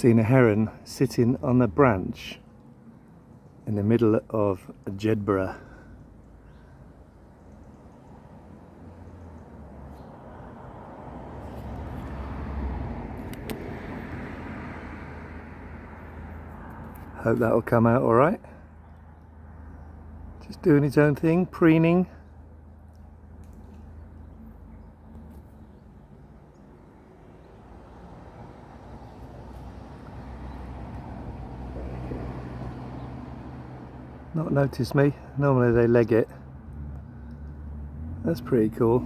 seen a heron sitting on a branch in the middle of Jedburgh. Hope that'll come out alright. Just doing its own thing, preening. Not noticed me. Normally they leg it. That's pretty cool.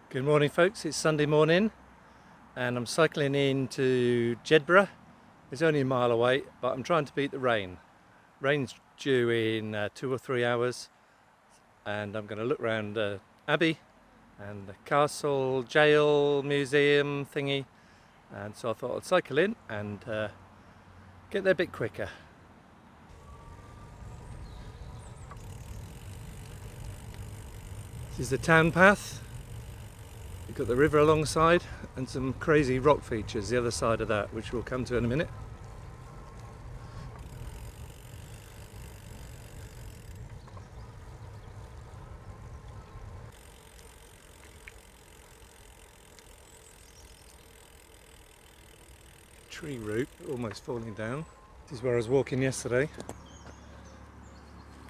Good morning folks, it's Sunday morning and I'm cycling into Jedburgh. It's only a mile away, but I'm trying to beat the rain. Rain's due in 2 or 3 hours and I'm going to look around Abbey and the castle, jail, museum thingy, and so I thought I'd cycle in and get there a bit quicker. This is the town path. You've got the river alongside and some crazy rock features the other side of that, which we'll come to in a minute. Tree root almost falling down. This is where I was walking yesterday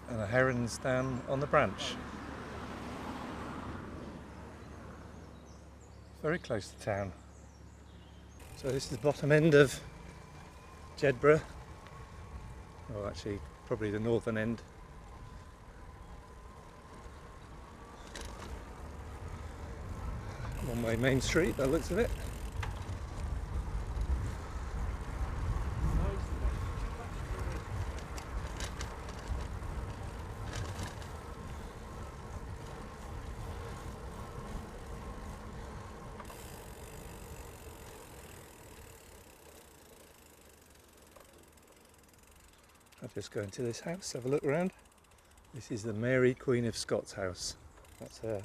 and a heron's down on the branch. Very close to town. So this is the bottom end of Jedburgh. Well, actually probably the northern end. One-way main street by the looks of it. I'll just go into this house, have a look around. This is the Mary Queen of Scots house. That's her.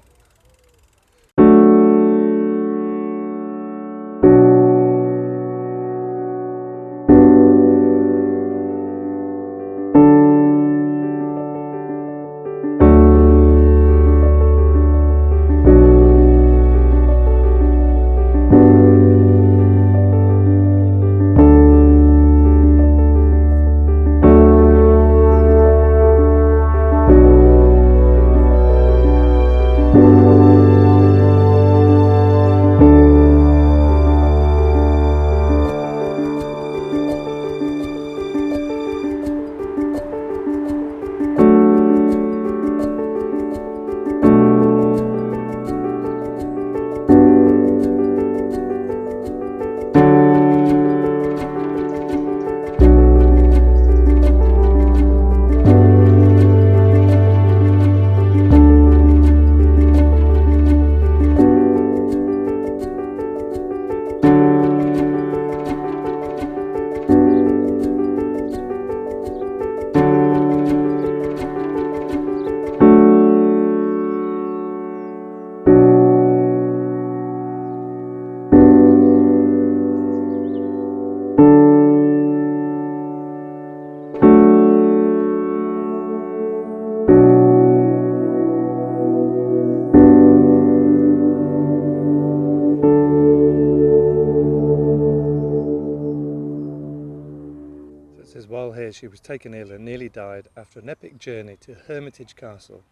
While here she was taken ill and nearly died after an epic journey to Hermitage Castle.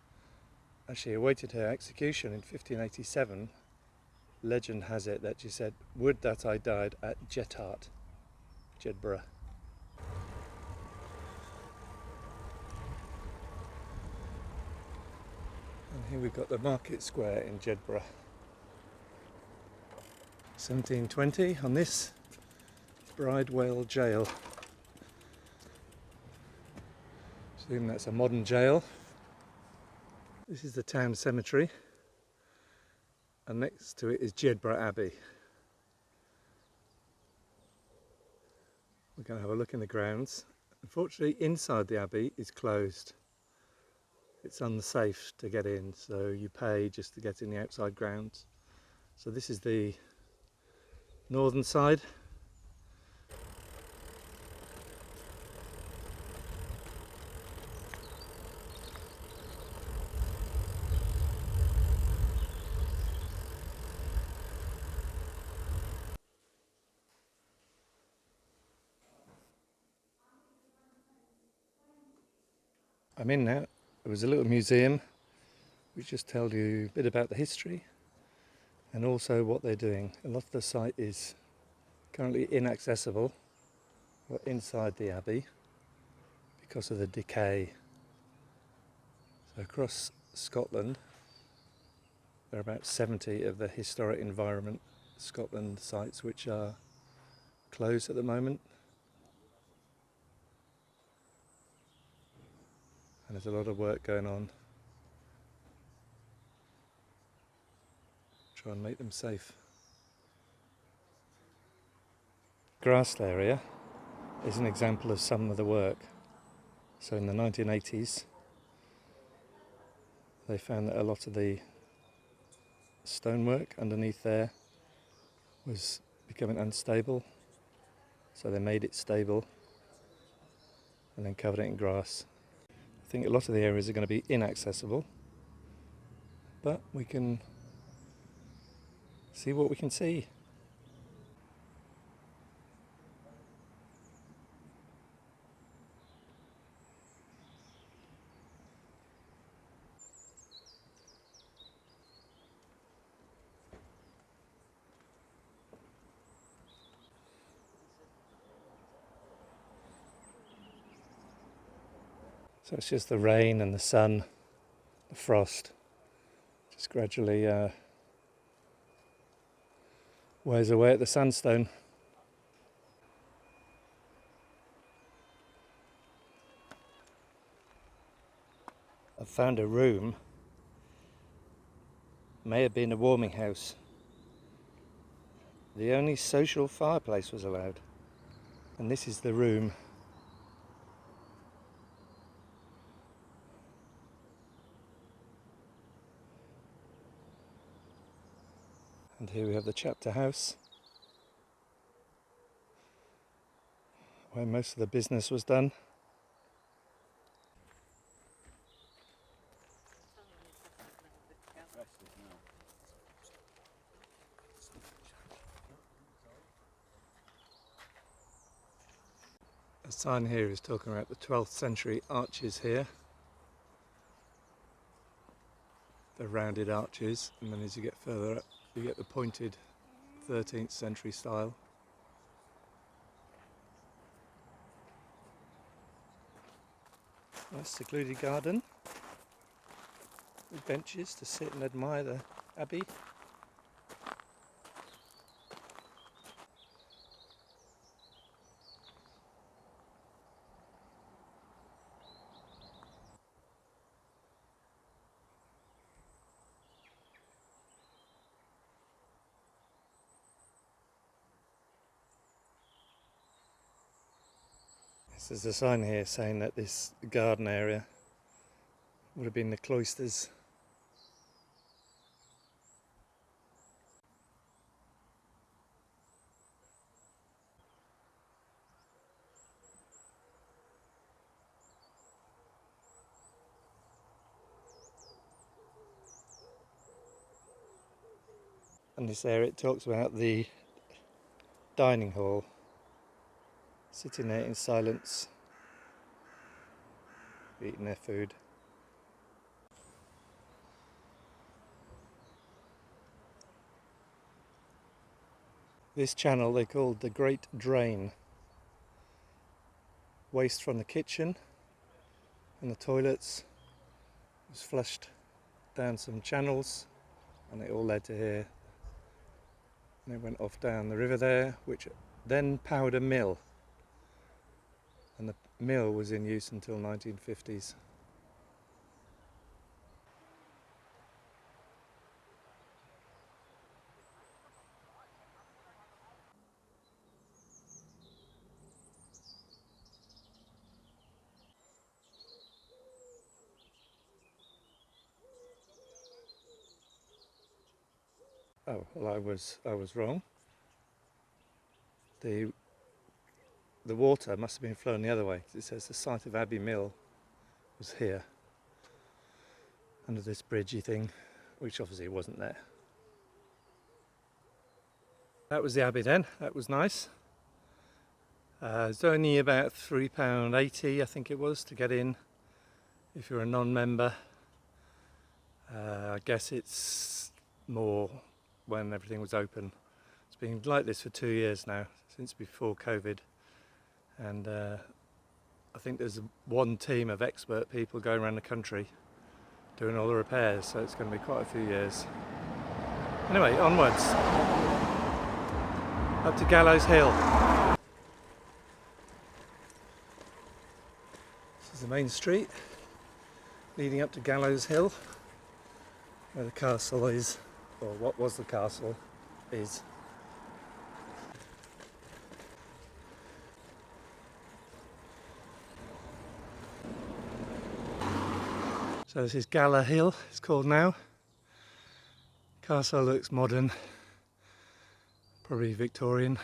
As she awaited her execution in 1587, legend has it that she said, "Would that I died at Jedburgh." And here we've got the market square in Jedburgh. 1720 on this Bridewell jail. Assume that's a modern jail. This is the town cemetery and next to it is Jedburgh Abbey. We're going to have a look in the grounds. Unfortunately, inside the Abbey is closed. it's unsafe to get in, so you pay just to get in the outside grounds. So this is the northern side. I'm in now. There was a little museum which just tells you a bit about the history and also what they're doing. A lot of the site is currently inaccessible. We're inside the Abbey because of the decay. So across Scotland there are about 70 of the historic environment Scotland sites which are closed at the moment. And there's a lot of work going on to try and make them safe. Grassed area is an example of some of the work. So in the 1980s they found that a lot of the stonework underneath there was becoming unstable, so they made it stable and then covered it in grass. I think a lot of the areas are going to be inaccessible, but we can see what we can see. So it's just the rain and the sun, the frost, just gradually wears away at the sandstone. I've found a room, may have been a warming house. The only social fireplace was allowed, and this is the room. And here we have the chapter house, where most of the business was done. The sign here is talking about the 12th century arches here. The rounded arches, and then as you get further up you get the pointed 13th century style. Nice secluded garden with benches to sit and admire the Abbey. There's a sign here saying that this garden area would have been the cloisters. And this area it talks about the dining hall, sitting there in silence, eating their food. This channel they called the Great Drain. Waste from the kitchen and the toilets was flushed down some channels and it all led to here. And it went off down the river there, which then powered a mill. And the mill was in use until 1950s. Oh, well, I was wrong. The water must have been flowing the other way. It says the site of Abbey Mill was here, under this bridgey thing, which obviously wasn't there. That was the Abbey then. That was nice. It's only about £3.80, I think it was, to get in if you're a non-member. I guess it's more when everything was open. It's been like this for 2 years now, since before COVID, and I think there's one team of expert people going around the country doing all the repairs, so it's going to be quite a few years. Anyway, onwards up to Gallows Hill. This is the main street leading up to Gallows Hill, where the castle is, or what was the castle is. So this is Gala Hill, it's called now. Castle looks modern, probably Victorian,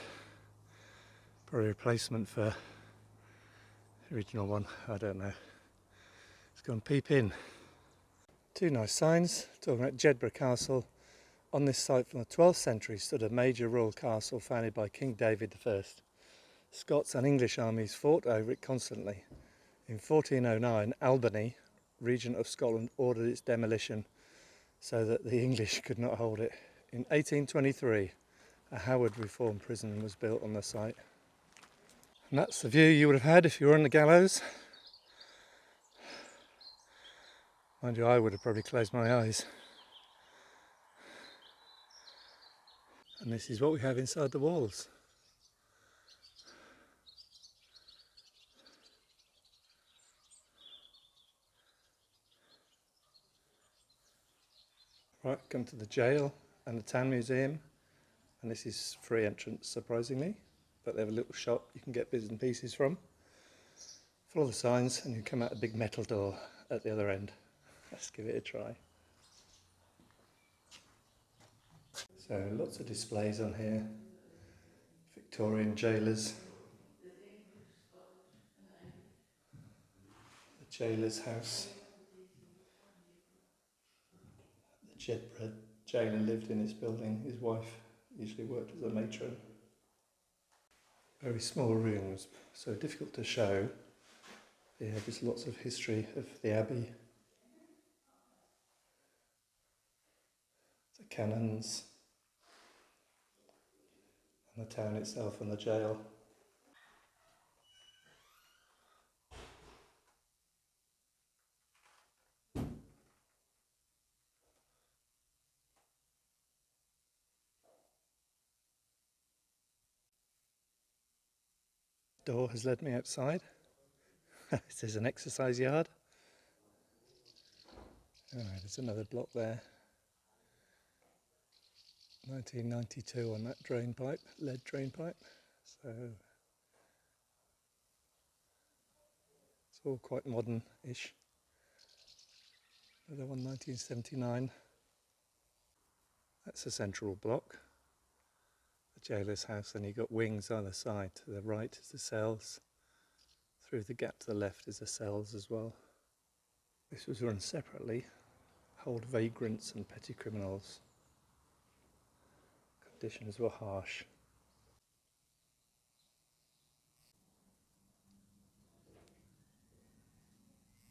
probably a replacement for the original one, I don't know. Let's go and peep in. Two nice signs talking about Jedburgh Castle. On this site from the 12th century stood a major royal castle founded by King David I. Scots and English armies fought over it constantly. In 1409, Albany, regent of Scotland, ordered its demolition so that the English could not hold it. In 1823, a Howard Reform prison was built on the site. And that's the view you would have had if you were on the gallows. Mind you, I would have probably closed my eyes. And this is what we have inside the walls. Right, come to the jail and the town museum, and this is free entrance surprisingly, but they have a little shop you can get bits and pieces from. Follow the signs and you come out a big metal door at the other end. Let's give it a try. So lots of displays on here. Victorian jailers. The jailer's house. The Jedburgh jailer lived in this building. His wife usually worked as a matron. Very small rooms, so difficult to show. Yeah, there's lots of history of the Abbey. The cannons. And the town itself and the jail. Door has led me outside. This is an exercise yard. There's another block there. 1992 on that drain pipe, lead drain pipe. So it's all quite modern-ish. Another one, 1979. That's a central block. The jailer's house, and you've got wings either side. To the right is the cells. Through the gap to the left is the cells as well. This was run separately. Hold vagrants and petty criminals. Conditions were harsh.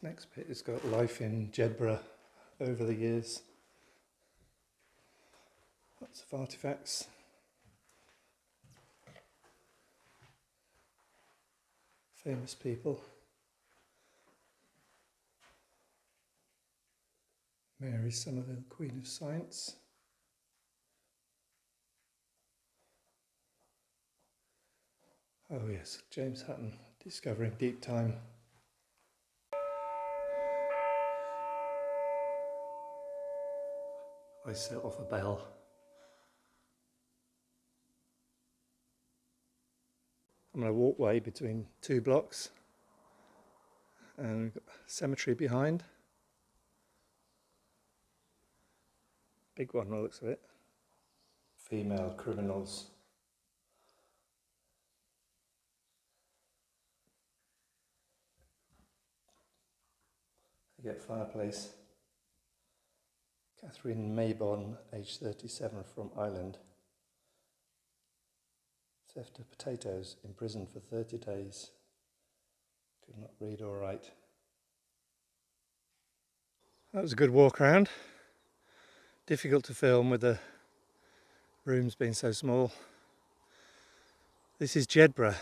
Next bit has got life in Jedburgh over the years. Lots of artefacts. Famous people. Mary Somerville, Queen of Science. Oh yes, James Hutton, discovering deep time. I set off a bell. I'm on a walkway between two blocks, and we've got a cemetery behind. Big one by the looks of it. female criminals. They get fireplace. Catherine Maybon, age 37, from Ireland. Theft of potatoes, imprisoned for 30 days. Could not read or write. That was a good walk around. Difficult to film with the rooms being so small. This is Jedburgh.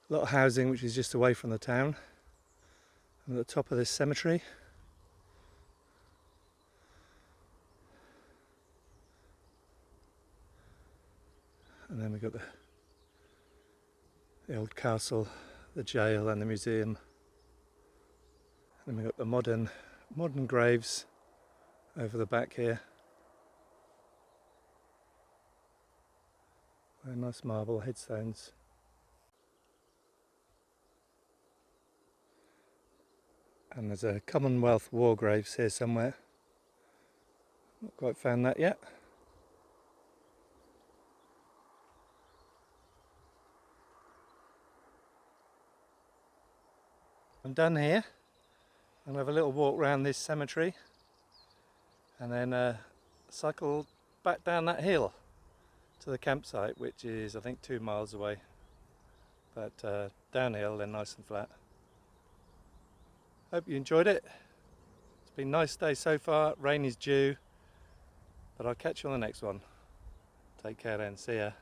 A lot of housing which is just away from the town. I'm at the top of this cemetery. And then we've got the old castle, the jail and the museum. And then we've got the modern graves over the back here. Very nice marble headstones. And there's a Commonwealth War graves here somewhere. Not quite found that yet. I'm done here. I'm going to have a little walk around this cemetery and then cycle back down that hill to the campsite, which is I think 2 miles away, but downhill then nice and flat. Hope you enjoyed it. It's been a nice day so far. Rain is due, but I'll catch you on the next one. Take care then, see ya.